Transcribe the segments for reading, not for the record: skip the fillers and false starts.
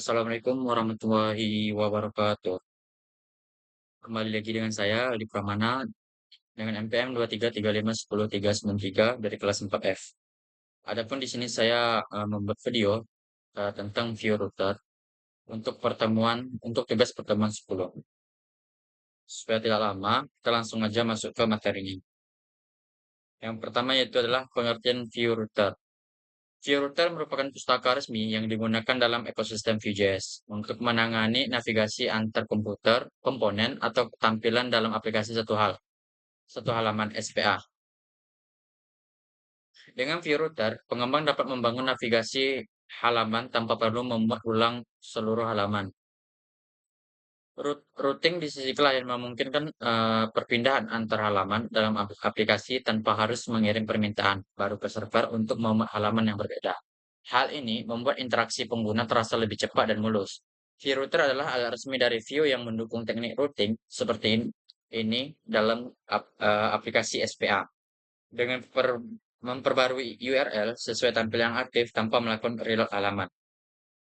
Assalamualaikum warahmatullahi wabarakatuh. Kembali lagi dengan saya, Aldi Pramana, dengan NPM 23351039 dari kelas 4F. Adapun di sini saya membuat video tentang view router untuk tugas pertemuan 10. Supaya tidak lama, kita langsung aja masuk ke materinya. Yang pertama yaitu adalah pengertian view router. View router merupakan pustaka resmi yang digunakan dalam ekosistem Vue.js untuk menangani navigasi antar komputer, komponen, atau tampilan dalam aplikasi satu halaman SPA. Dengan view router, pengembang dapat membangun navigasi halaman tanpa perlu membuat ulang seluruh halaman. Routing di sisi lain memungkinkan perpindahan antar halaman dalam aplikasi tanpa harus mengirim permintaan baru ke server untuk membuat halaman yang berbeda. Hal ini membuat interaksi pengguna terasa lebih cepat dan mulus. View router adalah alat resmi dari Vue yang mendukung teknik routing seperti ini dalam aplikasi SPA. Dengan memperbarui URL sesuai tampilan yang aktif tanpa melakukan reload halaman.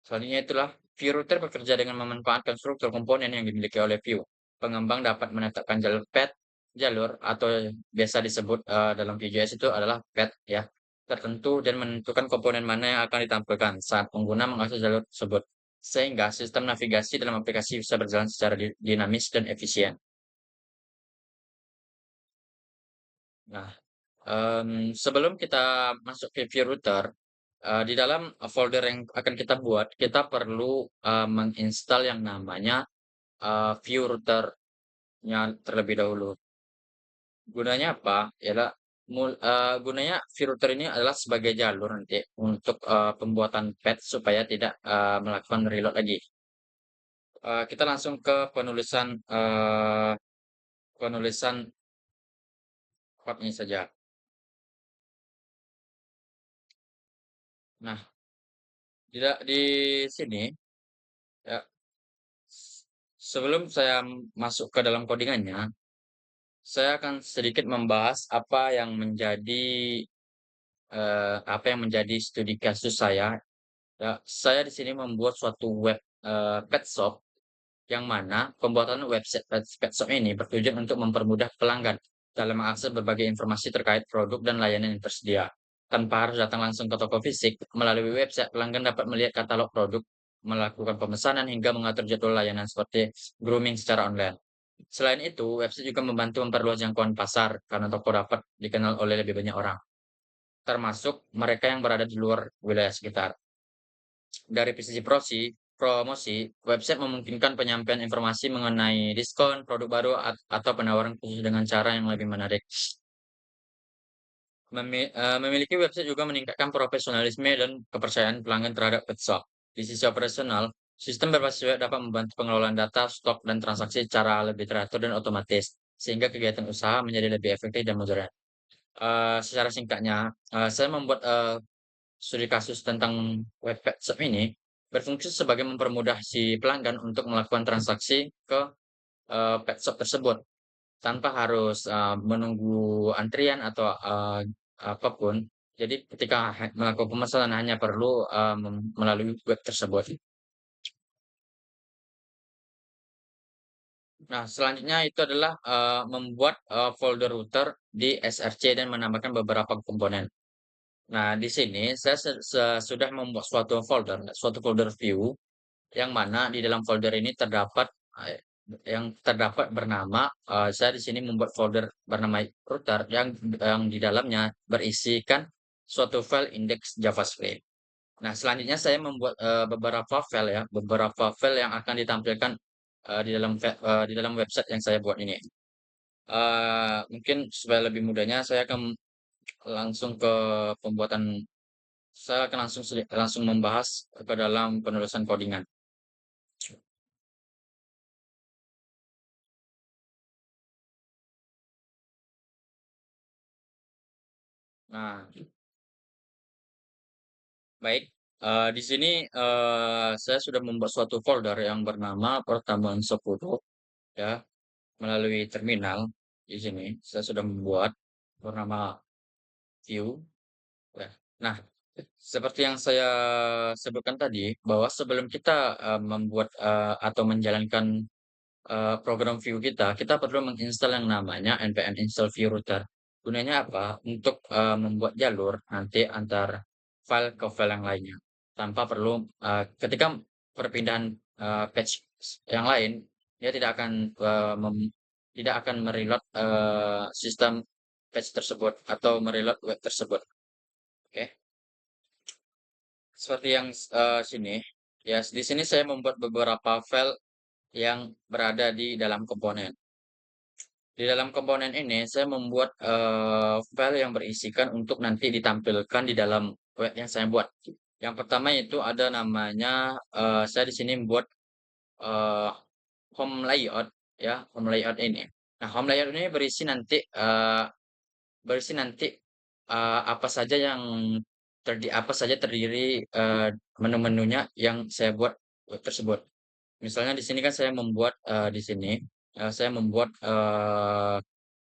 Selanjutnya itulah Vue router bekerja dengan memanfaatkan struktur komponen yang dimiliki oleh Vue. Pengembang dapat menetapkan jalur atau biasa disebut dalam Vue.js itu adalah path ya, tertentu dan menentukan komponen mana yang akan ditampilkan saat pengguna mengakses jalur tersebut. Sehingga sistem navigasi dalam aplikasi bisa berjalan secara dinamis dan efisien. Nah, sebelum kita masuk ke view router, di dalam folder yang akan kita buat, kita perlu menginstal yang namanya view router-nya terlebih dahulu. Gunanya apa? Ialah gunanya view router ini adalah sebagai jalur nanti untuk pembuatan path supaya tidak melakukan reload lagi. Kita langsung ke penulisan kodenya saja. Nah, di sini ya, sebelum saya masuk ke dalam codingannya, saya akan sedikit membahas apa yang menjadi studi kasus saya. Ya, saya di sini membuat suatu web pet shop yang mana pembuatan website pet shop ini bertujuan untuk mempermudah pelanggan dalam mengakses berbagai informasi terkait produk dan layanan yang tersedia. Tanpa harus datang langsung ke toko fisik, melalui website pelanggan dapat melihat katalog produk, melakukan pemesanan hingga mengatur jadwal layanan seperti grooming secara online. Selain itu, website juga membantu memperluas jangkauan pasar karena toko dapat dikenal oleh lebih banyak orang, termasuk mereka yang berada di luar wilayah sekitar. Dari sisi promosi, website memungkinkan penyampaian informasi mengenai diskon, produk baru, atau penawaran khusus dengan cara yang lebih menarik. Memiliki website juga meningkatkan profesionalisme dan kepercayaan pelanggan terhadap webshop. Di sisi operasional, sistem berbasis web dapat membantu pengelolaan data, stok, dan transaksi secara lebih teratur dan otomatis, sehingga kegiatan usaha menjadi lebih efektif dan modern. Secara singkatnya, saya membuat studi kasus tentang web pet shop ini berfungsi sebagai mempermudah si pelanggan untuk melakukan transaksi ke pet shop tersebut tanpa harus menunggu antrian atau apapun. Jadi ketika melakukan pemesanan hanya perlu melalui web tersebut. Nah, selanjutnya itu adalah membuat folder router di SRC dan menambahkan beberapa komponen. Nah, di sini saya sudah membuat suatu folder view yang mana di dalam folder ini terdapat bernama, saya di sini membuat folder bernama router yang di dalamnya berisikan suatu file indeks JavaScript. Nah, selanjutnya saya membuat beberapa file yang akan ditampilkan di dalam website yang saya buat ini. Mungkin supaya lebih mudahnya langsung ke pembuatan saya akan langsung membahas ke dalam penulisan codingan. Nah, baik, di sini, saya sudah membuat suatu folder yang bernama pertambahan 10 ya, melalui terminal. Di sini saya sudah membuat bernama view ya. Nah, Seperti yang saya sebutkan tadi, bahwa sebelum kita, membuat, atau menjalankan, program view kita, kita perlu menginstal yang namanya npm install view router. Gunanya apa? Untuk, membuat jalur nanti antar file ke file yang lainnya, tanpa perlu, ketika perpindahan, patch yang lain, dia tidak akan mereload, sistem patch tersebut atau mereload web tersebut, oke? Seperti yang sini, ya di sini saya membuat beberapa file yang berada di dalam komponen. Di dalam komponen ini saya membuat file yang berisikan untuk nanti ditampilkan di dalam web yang saya buat. Yang pertama itu ada namanya, saya di sini membuat eh, home layout, ya, home layout ini. Nah, home layout ini berisi nanti apa saja apa saja terdiri menu-menunya yang saya buat tersebut. Misalnya di sini kan saya membuat di sini saya membuat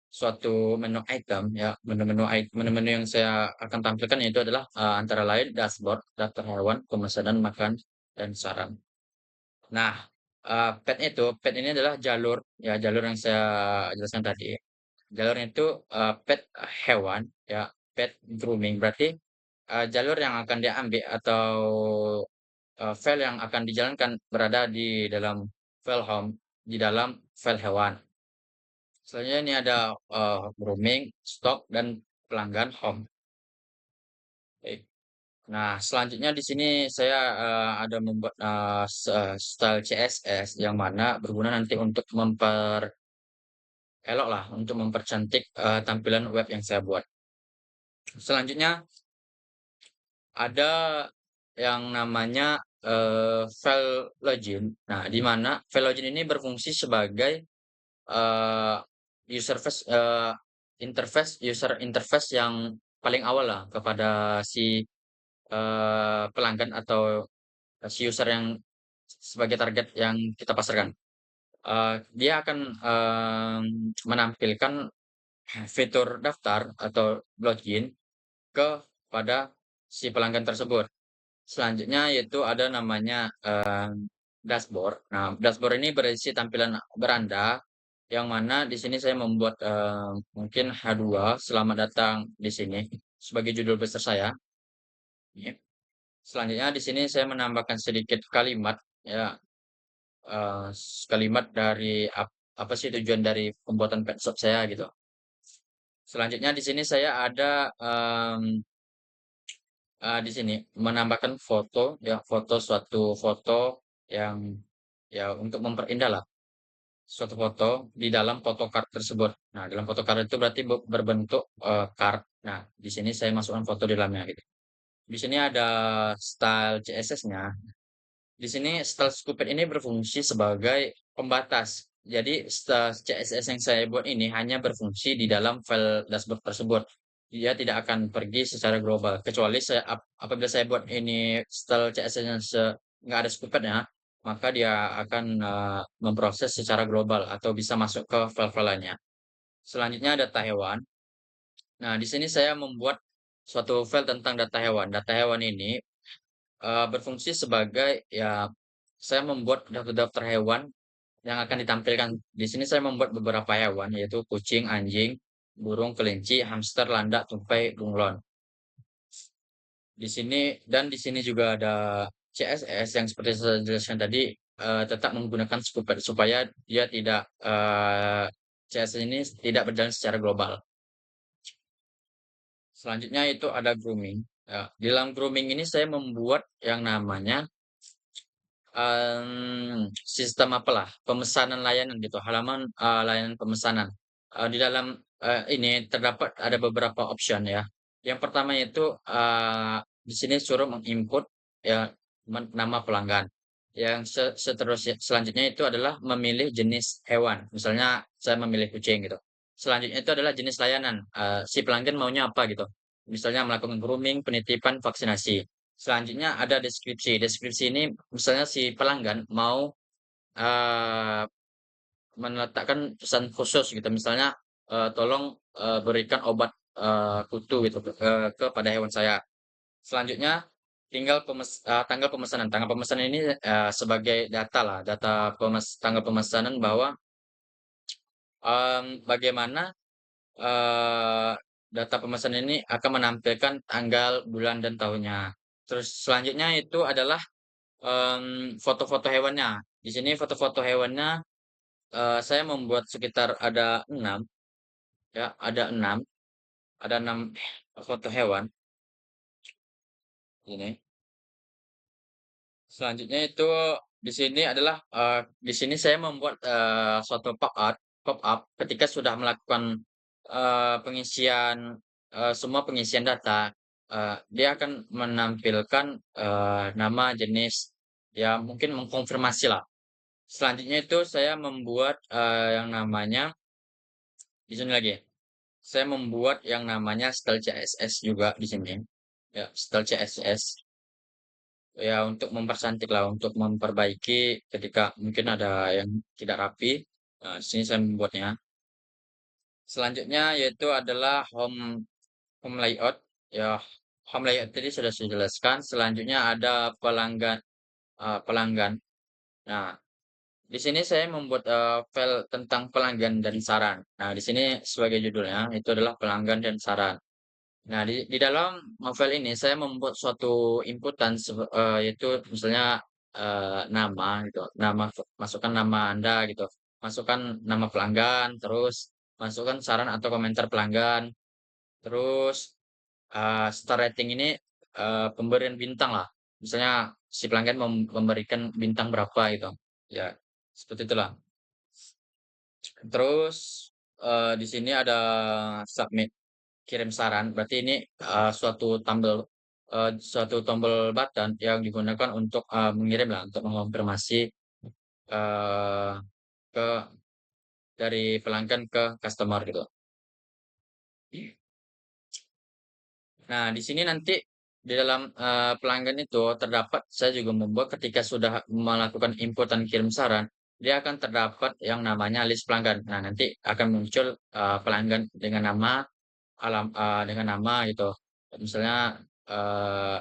suatu menu item ya, menu-menu yang saya akan tampilkan itu adalah antara lain dashboard, daftar hewan, pemesanan makan dan saran. Nah, pet ini adalah jalur ya, jalur yang saya jelaskan tadi. Jalurnya itu pet hewan ya, pet grooming. Berarti jalur yang akan diambil atau file yang akan dijalankan berada di dalam file home, di dalam file hewan. Selanjutnya ini ada grooming, stok, dan pelanggan home. Oke. Nah, selanjutnya di sini saya ada membuat style CSS yang mana berguna nanti untuk elok lah, untuk mempercantik tampilan web yang saya buat. Selanjutnya ada yang namanya file login. Nah, di mana file login ini berfungsi sebagai eh, user interface yang paling awal lah kepada si pelanggan atau si user yang sebagai target yang kita pasarkan. Dia akan menampilkan fitur daftar atau login kepada si pelanggan tersebut. Selanjutnya yaitu ada namanya dashboard. Nah, dashboard ini berisi tampilan beranda yang mana di sini saya membuat mungkin H2 selamat datang di sini sebagai judul besar saya. Ya. Selanjutnya di sini saya menambahkan sedikit kalimat ya, kalimat dari apa sih tujuan dari pembuatan pet shop saya gitu. Selanjutnya di sini saya ada di sini menambahkan foto ya, suatu foto yang ya untuk memperindah lah suatu foto di dalam photocard tersebut. Nah, dalam photocard itu berarti berbentuk card. Nah, di sini saya masukkan foto di dalamnya gitu. Di sini ada style CSS-nya. Di sini style snippet ini berfungsi sebagai pembatas. Jadi style CSS yang saya buat ini hanya berfungsi di dalam file dashboard tersebut. Dia tidak akan pergi secara global. Kecuali apabila saya buat ini style CSS yang nggak ada snippetnya, maka dia akan memproses secara global atau bisa masuk ke file-file lainnya. Selanjutnya data hewan. Nah, di sini saya membuat suatu file tentang data hewan. Data hewan ini berfungsi sebagai ya, saya membuat daftar-daftar hewan yang akan ditampilkan. Di sini saya membuat beberapa hewan yaitu kucing, anjing, burung, kelinci, hamster, landak, tupai, bunglon. Di sini juga ada CSS yang seperti saya jelaskan tadi tetap menggunakan Scuppet supaya dia tidak CSS ini tidak berjalan secara global. Selanjutnya itu ada grooming. Ya, di dalam grooming ini saya membuat yang namanya sistem apalah, pemesanan layanan gitu, halaman, layanan pemesanan. Di dalam, ini terdapat ada beberapa option ya. Yang pertama itu, di sini suruh menginput ya, nama pelanggan. Yang selanjutnya itu adalah memilih jenis hewan, misalnya saya memilih kucing gitu. Selanjutnya itu adalah jenis layanan, si pelanggan maunya apa gitu. Misalnya melakukan grooming, penitipan, vaksinasi. Selanjutnya ada deskripsi. Deskripsi ini misalnya si pelanggan mau eh, meletakkan pesan khusus gitu. Misalnya tolong berikan obat kutu gitu kepada hewan saya. Selanjutnya tinggal tanggal pemesanan. Tanggal pemesanan ini, sebagai data lah, data tanggal pemesanan bahwa, bagaimana, eee, data pemesanan ini akan menampilkan tanggal, bulan, dan tahunnya. Terus selanjutnya itu adalah, foto-foto hewannya. Di sini foto-foto hewannya, saya membuat sekitar ada 6, ya, ada enam foto hewan ini. Selanjutnya itu di sini adalah, di sini saya membuat, suatu pop-up ketika sudah melakukan, pengisian, semua pengisian data, dia akan menampilkan, nama, jenis, ya mungkin mengkonfirmasi lah. Selanjutnya itu saya membuat, yang namanya di sini lagi, saya membuat yang namanya style CSS juga di sini, ya style CSS. Ya untuk mempercantik lah, untuk memperbaiki ketika mungkin ada yang tidak rapi, di sini saya membuatnya. Selanjutnya yaitu adalah home layout, ya home layout tadi sudah saya jelaskan. Selanjutnya ada pelanggan. Nah, di sini saya membuat, file tentang pelanggan dan saran. Nah, di sini sebagai judulnya itu adalah pelanggan dan saran. Nah, di dalam novel ini saya membuat suatu inputan yaitu misalnya, nama gitu, masukkan nama Anda gitu, masukkan nama pelanggan, terus masukkan saran atau komentar pelanggan, terus, star rating ini, pemberian bintang lah, misalnya si pelanggan memberikan bintang berapa gitu, ya seperti itulah. Terus, di sini ada submit. Kirim saran, berarti ini, suatu tombol button yang digunakan untuk, mengirim lah, untuk mengonfirmasi, eee, ke dari pelanggan ke customer gitu. Nah, di sini nanti di dalam, pelanggan itu terdapat saya juga membuat ketika sudah melakukan input dan kirim saran, dia akan terdapat yang namanya list pelanggan. Nah, nanti akan muncul, pelanggan dengan nama gitu. Misalnya,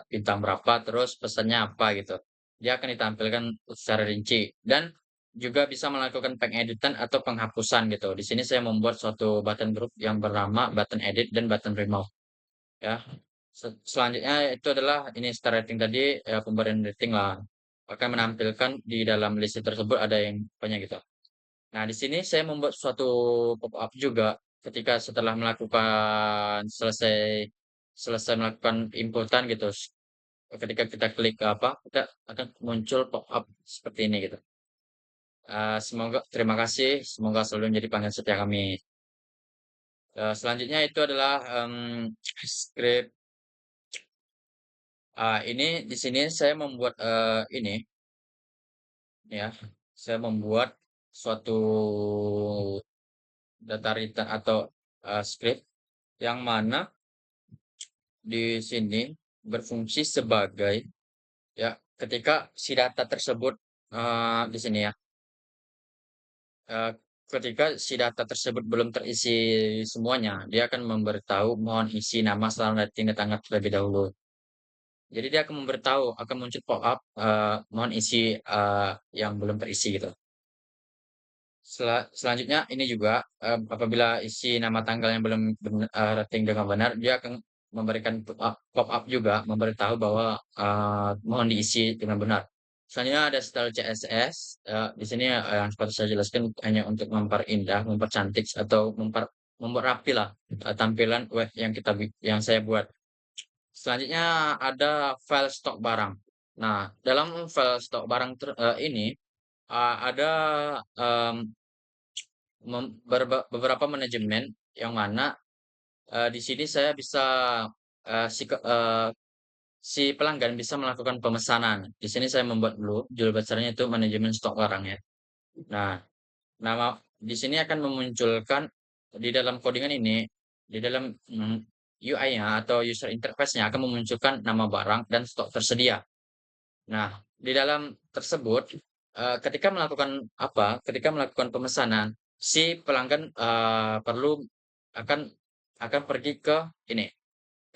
bintang berapa, terus pesannya apa gitu. Dia akan ditampilkan secara rinci dan juga bisa melakukan pengeditan atau penghapusan gitu. Di sini saya membuat suatu button group yang bernama button edit dan button remove ya. Selanjutnya itu adalah ini star rating tadi, ya pemberian rating lah. Akan menampilkan di dalam list tersebut ada yang banyak gitu. Nah, di sini saya membuat suatu pop-up juga ketika setelah selesai selesai melakukan inputan gitu. Ketika kita klik apa, kita akan muncul pop-up seperti ini gitu. Semoga terima kasih, semoga selalu menjadi panggilan setia kami. Selanjutnya itu adalah, script. Ini di sini saya membuat, ini ya, saya membuat suatu data return atau, script yang mana di sini berfungsi sebagai ya ketika si data tersebut, di sini ya, eee, ketika si data tersebut belum terisi semuanya, dia akan memberitahu mohon isi nama, selamat rating, dan tanggal terlebih dahulu. Jadi dia akan memberitahu, akan muncul pop-up, mohon isi, yang belum terisi gitu. Selanjutnya ini juga, apabila isi nama tanggal yang belum rating dengan benar, dia akan memberikan pop-up juga memberitahu bahwa, mohon diisi dengan benar. Selanjutnya ada style CSS, di sini, yang seperti saya jelaskan hanya untuk memperindah, mempercantik atau membuat rapilah, tampilan web yang saya buat. Selanjutnya ada file stok barang. Nah, dalam file stok barang ini, ada, mmm beberapa manajemen yang mana, di sini saya bisa, eee, si ke eee, si pelanggan bisa melakukan pemesanan. Di sini saya membuat dulu judul besarnya itu manajemen stok barang ya. Nah, di sini akan memunculkan di dalam codingan ini, di dalam, UI-nya atau user interface-nya akan memunculkan nama barang dan stok tersedia. Nah, di dalam tersebut, ketika melakukan pemesanan, si pelanggan, akan pergi ke ini,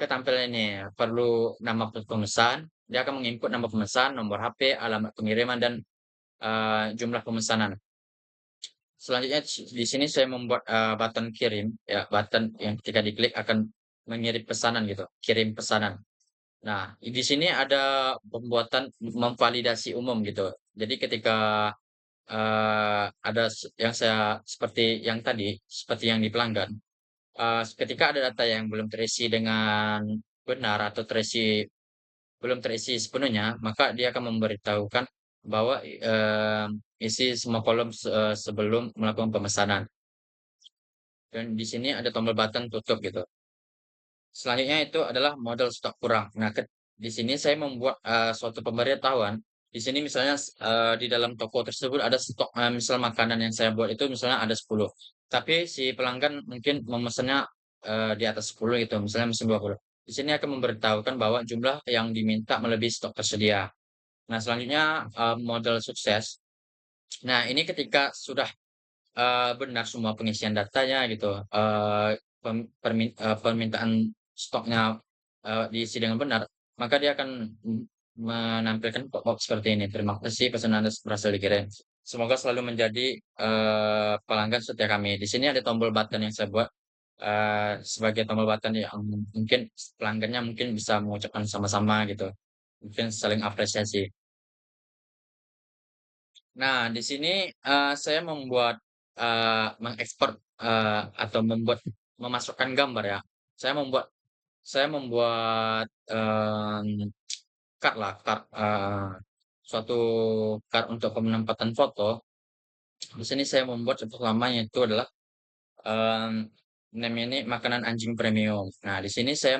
tampilan ini perlu nama pemesan, dia akan menginput nama pemesan, nomor HP, alamat pengiriman, dan jumlah pemesanan. Selanjutnya di sini saya membuat, button kirim, ya, button yang ketika diklik akan mengirim pesanan gitu, kirim pesanan. Nah, di sini ada pembuatan memvalidasi umum gitu. Jadi ketika, ada yang saya seperti yang tadi, seperti yang di pelanggan, ketika ada data yang belum terisi dengan benar atau belum terisi sepenuhnya, maka dia akan memberitahukan bahwa, isi semua kolom sebelum melakukan pemesanan. Dan di sini ada tombol button tutup gitu. Selanjutnya itu adalah model stok kurang. Nah, di sini saya membuat, suatu pemberitahuan. Di sini misalnya, di dalam toko tersebut ada stok, misal makanan yang saya buat itu misalnya ada 10, tapi si pelanggan mungkin memesannya, di atas 10 gitu, misalnya mesen 20. Di sini akan memberitahukan bahwa jumlah yang diminta melebihi stok tersedia. Nah, selanjutnya, model sukses. Nah, ini ketika sudah, benar semua pengisian datanya gitu, permintaan stoknya, diisi dengan benar, maka dia akan menampilkan pop-up seperti ini, "Terima kasih pesanan Anda berhasil dikirim. Semoga selalu menjadi, pelanggan setia kami." Di sini ada tombol button yang saya buat, sebagai tombol button yang mungkin pelanggannya mungkin bisa mengucapkan sama-sama gitu, mungkin saling apresiasi. Nah, di sini, saya membuat, mengekspor, atau memasukkan gambar ya. Saya membuat saya membuat, card-lah, card, suatu card untuk penempatan foto. Di sini saya membuat contoh lamanya itu adalah, mmm, namanya ini makanan anjing premium. Nah, di sini saya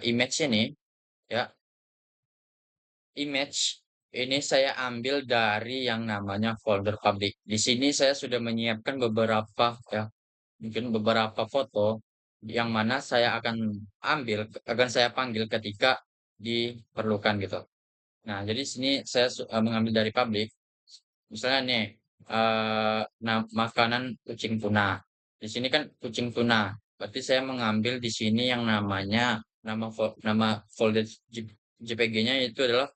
image ini ya, image ini saya ambil dari yang namanya folder publik. Di sini saya sudah menyiapkan beberapa ya, mungkin beberapa foto yang mana saya akan saya panggil ketika diperlukan gitu. Nah, jadi sini saya mengambil dari publik, misalnya nih, makanan kucing tuna. Di sini kan kucing tuna, berarti saya mengambil di sini yang namanya nama folder JPG-nya itu adalah,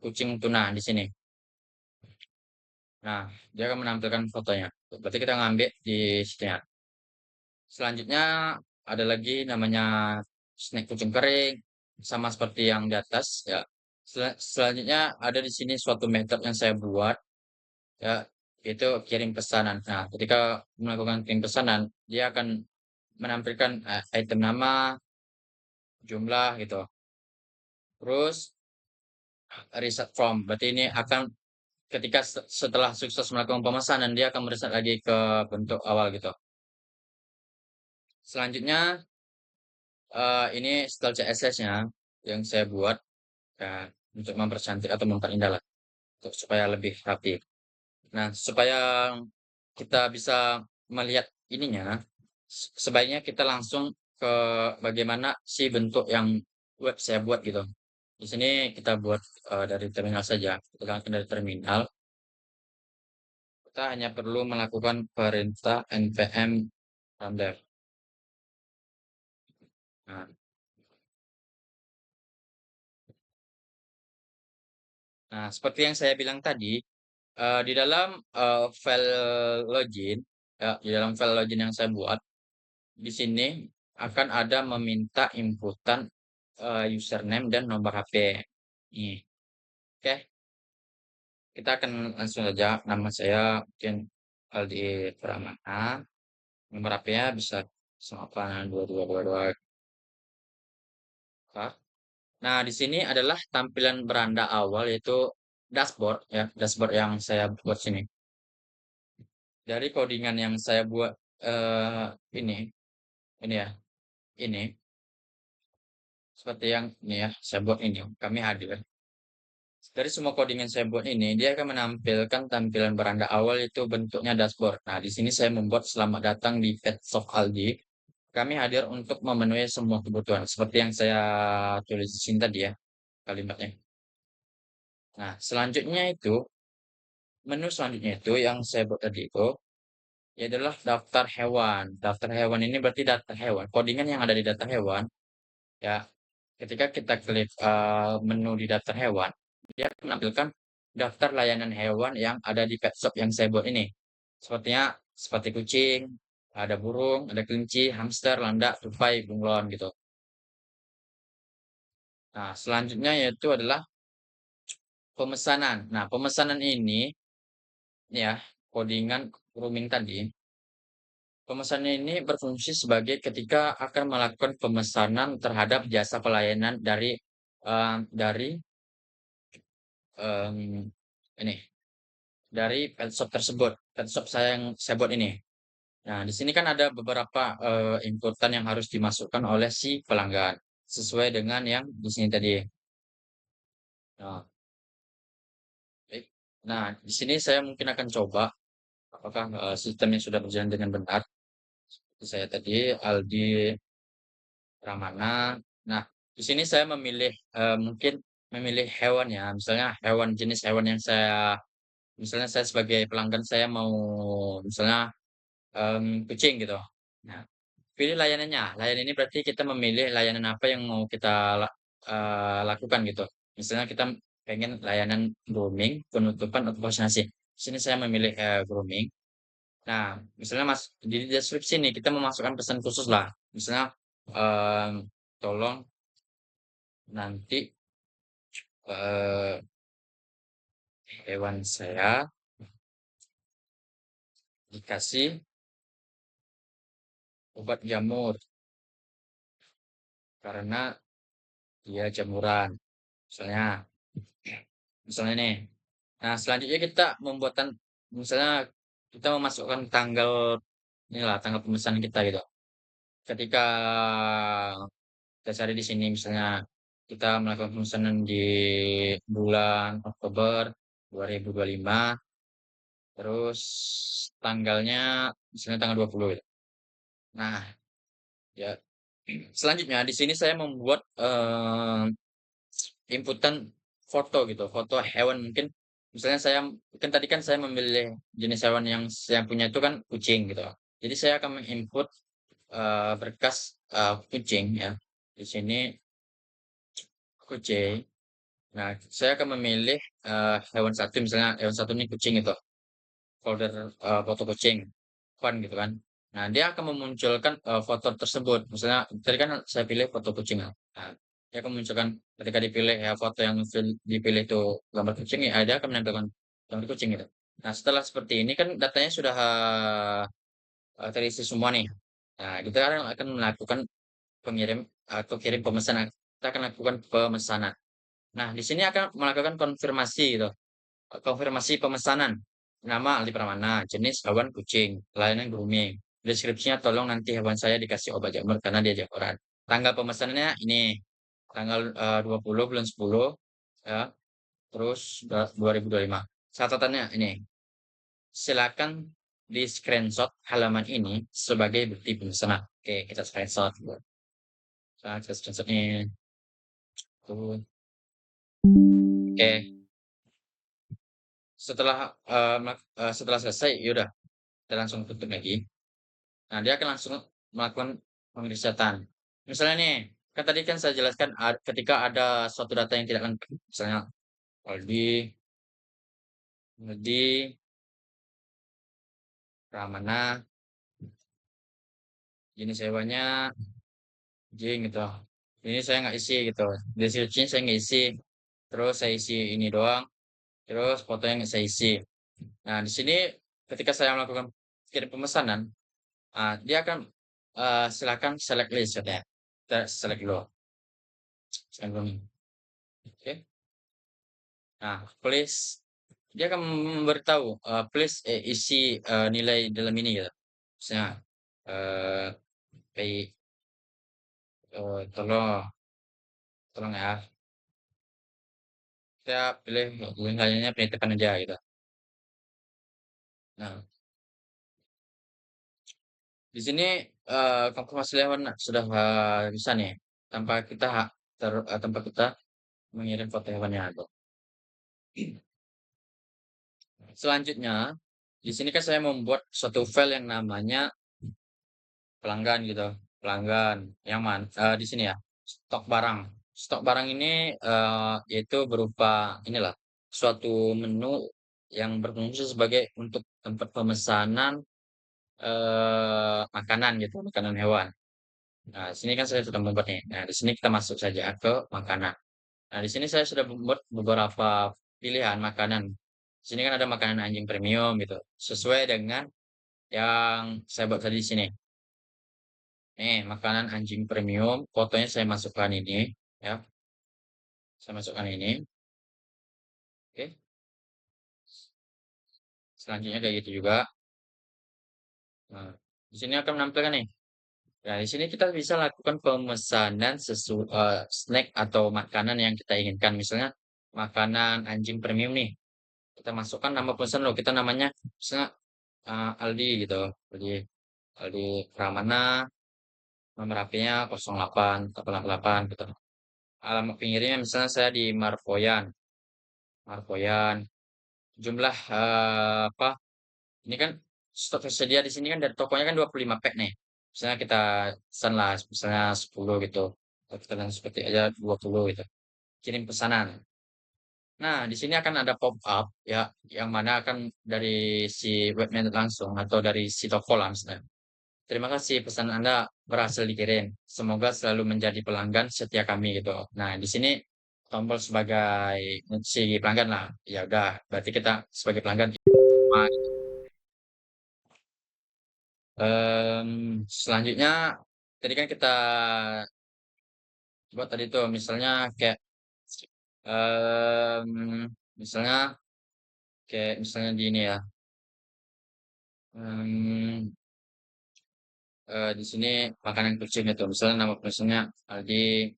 kucing tuna di sini. Nah, dia akan menampilkan fotonya. Berarti kita ngambil di sini ya. Selanjutnya ada lagi namanya snack kucing kering, sama seperti yang di atas ya. Selanjutnya ada di sini suatu metode yang saya buat ya, itu kirim pesanan. Nah, ketika melakukan kirim pesanan, dia akan menampilkan item nama, jumlah gitu. Terus reset from, berarti ini akan ketika setelah sukses melakukan pemesanan, dia akan mereset lagi ke bentuk awal gitu. Selanjutnya, ini style CSS-nya yang saya buat ya, untuk mempercantik atau memperindah lah, untuk supaya lebih rapi. Nah, supaya kita bisa melihat ininya, sebaiknya kita langsung ke bagaimana si bentuk yang web saya buat gitu. Di sini kita buat dari terminal saja. Kita langsung dari terminal. Kita hanya perlu melakukan perintah npm random. Nah, seperti yang saya bilang tadi, di dalam file login, ya, di dalam file login yang saya buat, di sini akan ada meminta inputan username dan nomor HP. Nih, oke. Kita akan langsung saja, nama saya mungkin Aldi Pramana, nomor HP-nya bisa 082222. Nah, di sini adalah tampilan beranda awal yaitu dashboard ya, dashboard yang saya buat sini. Dari codingan yang saya buat ini, ini ya, ini seperti yang ini ya, saya buat ini, kami hadir. Dari semua coding yang saya buat ini, dia akan menampilkan tampilan beranda awal itu bentuknya dashboard. Nah, di sini saya membuat selamat datang di Pets of Aldi. Kami hadir untuk memenuhi semua kebutuhan, seperti yang saya tulis di sini tadi ya, kalimatnya. Nah, selanjutnya itu, menu selanjutnya itu yang saya buat tadi itu, ya adalah daftar hewan. Daftar hewan ini berarti data hewan. Codingan yang ada di data hewan Ya, ketika kita klik, menu di daftar hewan, dia akan menampilkan daftar layanan hewan yang ada di pet shop yang saya buat ini. Seperti kucing, ada burung, ada kelinci, hamster, landak, tupai, bunglon gitu. Nah, selanjutnya yaitu adalah pemesanan. Nah, pemesanan ini ya, codingan grooming tadi, pemesanan ini berfungsi sebagai ketika akan melakukan pemesanan terhadap jasa pelayanan dari, mmm, ini, dari pet shop tersebut, pet shop saya yang saya buat ini. Nah, di sini kan ada beberapa, inputan yang harus dimasukkan oleh si pelanggan, sesuai dengan yang di sini tadi. Nah, baik. Nah, di sini saya mungkin akan coba apakah, sistemnya sudah berjalan dengan benar. Seperti saya tadi, Aldi Pramana. Nah, di sini saya mungkin memilih hewan ya, misalnya jenis hewan yang misalnya saya sebagai pelanggan saya mau misalnya, kucing gitu. Nah, pilih layanannya. Layanan ini berarti kita memilih layanan apa yang mau kita lakukan gitu. Misalnya kita pengen layanan grooming, penutupan, atau vaksinasi. Di sini saya memilih, grooming. Nah, misalnya di deskripsi nih kita memasukkan pesan khusus lah. Misalnya, tolong nanti, eee, hewan saya dikasih obat jamur karena dia jamuran, misalnya misalnya nih. Nah, selanjutnya kita misalnya kita memasukkan tanggal pemesanan kita gitu. Ketika kita cari di sini misalnya kita melakukan pemesanan di bulan Oktober 2025, terus tanggalnya misalnya tanggal 20 gitu. Nah, ya selanjutnya di sini saya membuat, inputan foto gitu, foto hewan mungkin misalnya tadi kan saya memilih jenis hewan yang saya punya itu kan kucing gitu. Jadi saya akan menginput, berkas, kucing ya. Di sini kucing. Nah, saya akan memilih, hewan satu misalnya hewan satu ini kucing gitu, folder, foto kucing, fun gitu kan. Nah, dia akan memunculkan, foto tersebut. Misalnya tadi kan saya pilih foto kucing ya. Nah, dia akan memunculkan ketika dipilih ya foto yang dipilih itu gambar kucing ya, dia akan menampilkan gambar kucing gitu. Nah, setelah seperti ini kan datanya sudah, terisi semua nih. Nah, kita akan melakukan pengirim atau kirim pemesanan. Kita akan lakukan pemesanan. Nah, di sini akan melakukan konfirmasi gitu. Konfirmasi pemesanan. Nama Aldi Pramana, jenis hewan kucing, layanan grooming. Deskripsinya tolong nanti hewan saya dikasih obat jamur karena dia jamuran. Tanggal pemesanannya ini, tanggal 20 bulan 10 ya, terus 2025. Catatannya ini, silakan di-screenshot halaman ini sebagai bukti pemesanan. Oke, kita screenshot. Nah, kita screenshot nih. Tuh. Oke, setelah selesai, yaudah kita langsung tutup lagi. Nah, dia akan langsung melakukan pengerisetan. Misalnya nih, kan tadi kan saya jelaskan ketika ada suatu data yang tidak lengkap, misalnya Aldi, Aldi, Ramana, jenis hewannya anjing gitu. Ini saya nggak isi gitu. Deskripsinya saya nggak isi. Terus saya isi ini doang. Terus fotonya nggak saya isi. Nah, di sini ketika saya melakukan kirim pemesanan, dia akan silakan select list katanya. Kita select dulu. Select dulu nih. Oke. Nah, please dia akan memberitahu, please isi nilai dalam ini gitu. Misalnya eh pay, tolong ya. Saya pilih misalnya penitipan aja gitu. Nah, di sini konfirmasi lewat sudah bisa nih tanpa kita mengirim foto hewannya gitu. Selanjutnya, di sini kan saya membuat suatu file yang namanya pelanggan gitu. Pelanggan yang di sini ya. Stok barang. Stok barang ini, yaitu berupa inilah, suatu menu yang berfungsi sebagai untuk tempat pemesanan, makanan gitu, makanan hewan. Nah, di sini kan saya sudah membuat nih. Nah, di sini kita masuk saja ke makanan. Nah, di sini saya sudah membuat beberapa pilihan makanan. Di sini kan ada makanan anjing premium gitu, sesuai dengan yang saya buat tadi di sini. Nih, makanan anjing premium, fotonya saya masukkan ini, ya. Saya masukkan ini. Oke. Selanjutnya kayak gitu juga. Nah, di sini akan menampilkan nih. Nah, di sini kita bisa lakukan pemesanan snack atau makanan yang kita inginkan. Misalnya makanan anjing premium nih. Kita masukkan nama pesan lo. Kita namanya misalnya Aldi gitu. Aldi, Aldi Pramana, nomor HP-nya 08 888 gitu. Alamat pengirimnya misalnya saya di Marfoyan. Marfoyan. Jumlah apa? Ini kan stok tersedia di sini kan dari tokonya kan 25 pack nih. Misalnya kita pesan lah, misalnya 10 gitu. Atau kita dan seperti aja 20 gitu. Kirim pesanan. Nah, di sini akan ada pop up ya, yang mana akan dari si webnya langsung atau dari si toko lah misalnya. Terima kasih pesan Anda berhasil dikirim. Semoga selalu menjadi pelanggan setia kami gitu. Nah, di sini tombol sebagai si pelanggan lah. Ya udah, berarti kita sebagai pelanggan. Selanjutnya tadi kan kita buat tadi tuh misalnya kayak misalnya misalnya di ini ya. em, di sini makanan kucing itu misalnya nama pesannya Aldi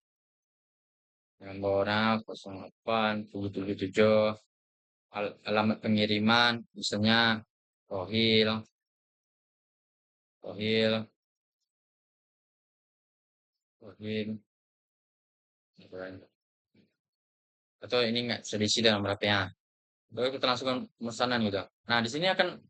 Tambora 08 777 alamat pengiriman misalnya Rohil Rohil Rohil atau ini nggak bisa diisi dalam berapanya. Lalu kita langsung pemesanan gitu. Nah, di sini akan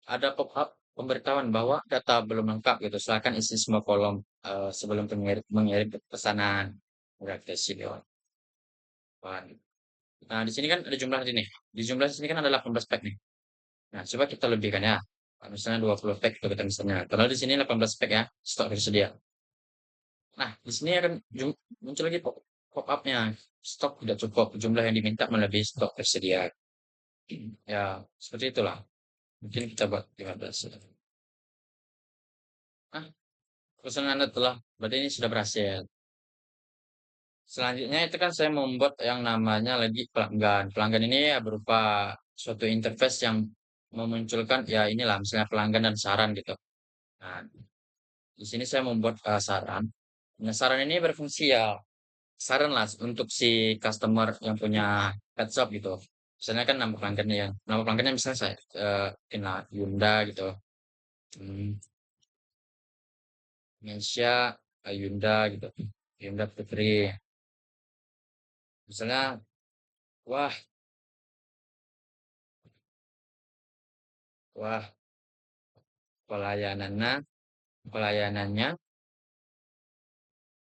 ada pop-up pemberitahuan bahwa data belum lengkap gitu. Silakan isi semua kolom sebelum mengirim pesanan. Udah kita isi deh. Nah, di sini kan ada jumlah ini. Di jumlah sini kan ada 18 pack nih. Nah, coba kita lebihkan ya. Misalnya 20 pack gitu kita misalnya. Kalau di sini 18 pack ya, stok tersedia. Nah, di sini akan muncul lagi pop-up-nya. Stok tidak cukup, jumlah yang diminta melebihi stok tersedia. Ya, seperti itulah. Mungkin kita buat 15. Nah, pesanan Anda telah, berarti ini sudah berhasil. Selanjutnya itu kan saya membuat yang namanya lagi pelanggan. Pelanggan ini ya berupa suatu interface yang memunculkan ya inilah misalnya pelanggan dan saran gitu. Nah, di sini saya membuat saran. Nah, saran ini berfungsi ya saran lah untuk si customer yang punya pet shop gitu. Misalnya kan nama pelanggannya misalnya saya kena Yunda gitu. Hmm, Mesya Yunda gitu. Yunda Putri. Misalnya, wah, wah, pelayanannya, pelayanannya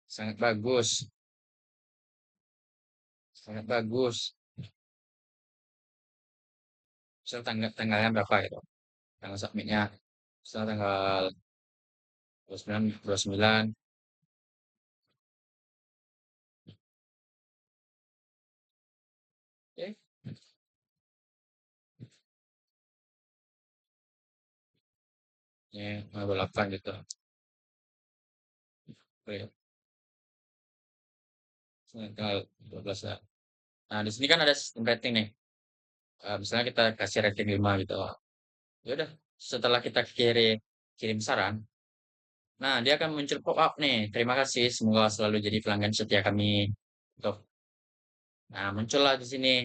sangat bagus, sangat bagus. Misal tanggalnya berapa gitu, tanggal submitnya, misal tanggal 29, 29, oke, ya, tanggal 8 gitu, oke, tanggal 12 ya. Nah, di sini kan ada sistem rating nih. Misalnya kita kasih rating 5 gitu. Ya udah, setelah kita kirim saran, nah dia akan muncul pop up nih. Terima kasih, semoga selalu jadi pelanggan setia kami. Tuh. Nah, muncullah di sini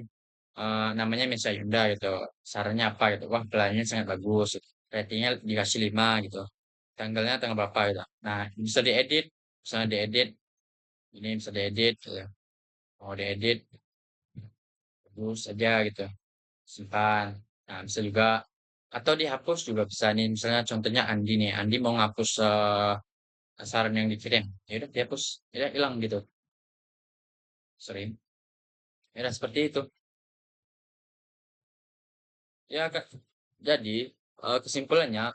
namanya Mesa Yunda gitu. Sarannya apa gitu. Wah, pelayanannya sangat bagus. Ratingnya dikasih 5 gitu. Tanggalnya tanggal berapa gitu. Nah, bisa diedit, misalnya diedit, ini bisa diedit gitu. Mau diedit, bagus aja gitu. Simpan. Nah, bisa juga atau dihapus juga bisa nih. Misalnya contohnya Andi nih. Andi mau ngapus saran yang dikirim. Ya udah dihapus, ya hilang gitu, sering. Ya udah seperti itu. Ya, Kak. Jadi, kesimpulannya,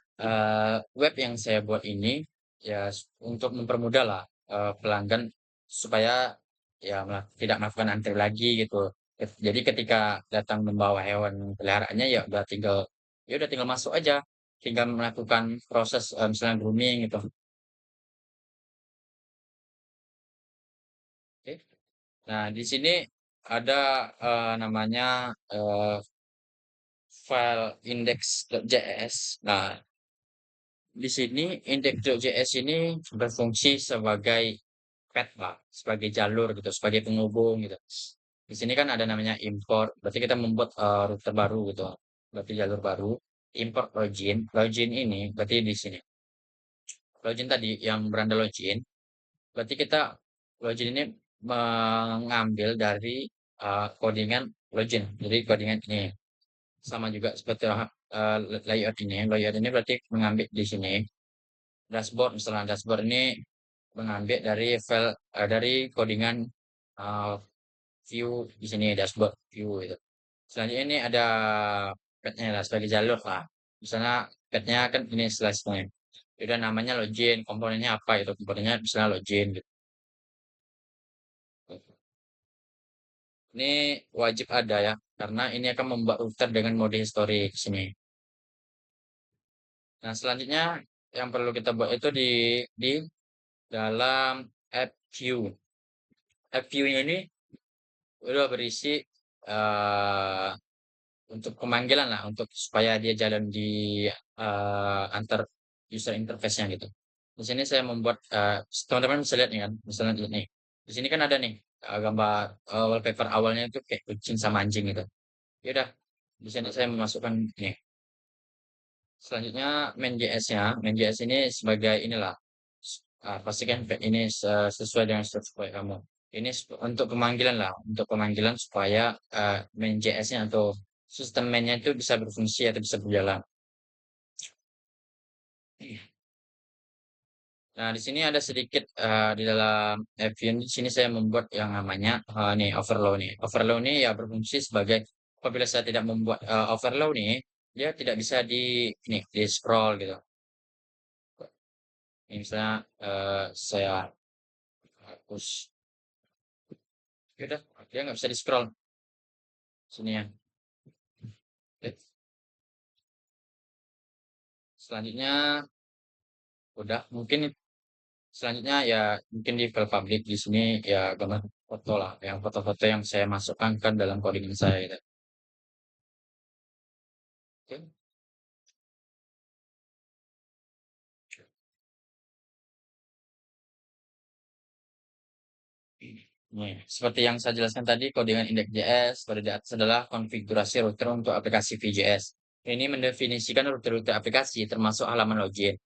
web yang saya buat ini ya untuk mempermudah lah pelanggan supaya ya tidak melakukan antri lagi gitu. Jadi ketika datang membawa hewan peliharaannya ya udah tinggal masuk aja, tinggal melakukan proses misalnya grooming gitu. Oke. Nah, di sini ada namanya file index.js. Nah, di sini index.js ini berfungsi sebagai path lah, sebagai jalur gitu, sebagai penghubung gitu. Di sini kan ada namanya import, berarti kita membuat router baru gitu. Berarti jalur baru. Import login. Login ini berarti di sini. Login tadi yang beranda login, berarti kita login ini mengambil dari codingan login. Jadi codingan ini sama juga seperti layout ini. Layout ini berarti mengambil di sini dashboard, misalnya dashboard ini mengambil dari file dari codingan uh, view di sini dashboard view itu. Selanjutnya ini ada petnya lah sebagai jalur lah. Misalnya petnya kan ini slash-nya. Udah namanya login, komponennya apa itu? Komponennya misalnya login gitu. Ini wajib ada ya, karena ini akan membuat router dengan mode history di sini. Nah, selanjutnya yang perlu kita buat itu di dalam app view. App view ini udah berisi eh untuk pemanggilan lah, untuk supaya dia jalan di antar user interface-nya gitu. Di sini saya membuat, teman-teman bisa lihat nih kan, misalnya lihat nih. Di sini kan ada nih gambar wallpaper awalnya itu kayak kucing sama anjing gitu. Ya udah, di sini saya memasukkan nih. Selanjutnya main.js ini sebagai inilah, pastikan ini sesuai dengan sesuai kamu. Ini untuk pemanggilan lah, untuk pemanggilan supaya main.js-nya atau sistem mainnya itu bisa berfungsi atau bisa berjalan. Nah, di sini ada sedikit di dalam Avian di sini saya membuat yang namanya nih overload nih. Overload ini ya berfungsi sebagai apabila saya tidak membuat overload nih, dia tidak bisa di scroll gitu. Ini misalnya saya hapus, ya udah dia nggak bisa di scroll sini ya. Oke. Selanjutnya udah mungkin selanjutnya ya mungkin di file public di sini ya gambar foto lah, yang foto-foto yang saya masukkan ke dalam codingan saya gitu. Oke. Nih, seperti yang saya jelaskan tadi, codingan index.js pada di atas adalah konfigurasi router untuk aplikasi Vue.js. Ini mendefinisikan router-router aplikasi termasuk halaman login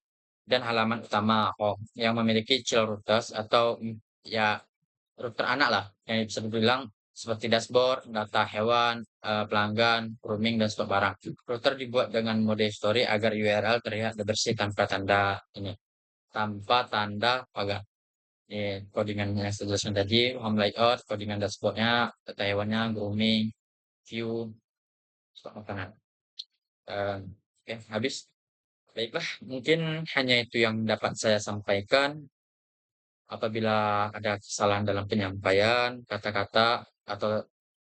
dan halaman utama home yang memiliki child routers atau ya router anak lah yang bisa dibilang seperti dashboard, data hewan, pelanggan, grooming dan stok barang. Router dibuat dengan mode story agar URL terlihat bersih tanpa tanda ini, tanpa tanda pagar. Codingan yang saya jelaskan tadi, home layout, codingan dashboardnya, data hewannya, grooming, view, stok makanan. Oke, habis. Baiklah, mungkin hanya itu yang dapat saya sampaikan. Apabila ada kesalahan dalam penyampaian, kata-kata, atau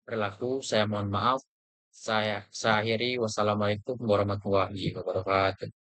perilaku, saya mohon maaf. Saya akhiri. Wassalamualaikum warahmatullahi wabarakatuh.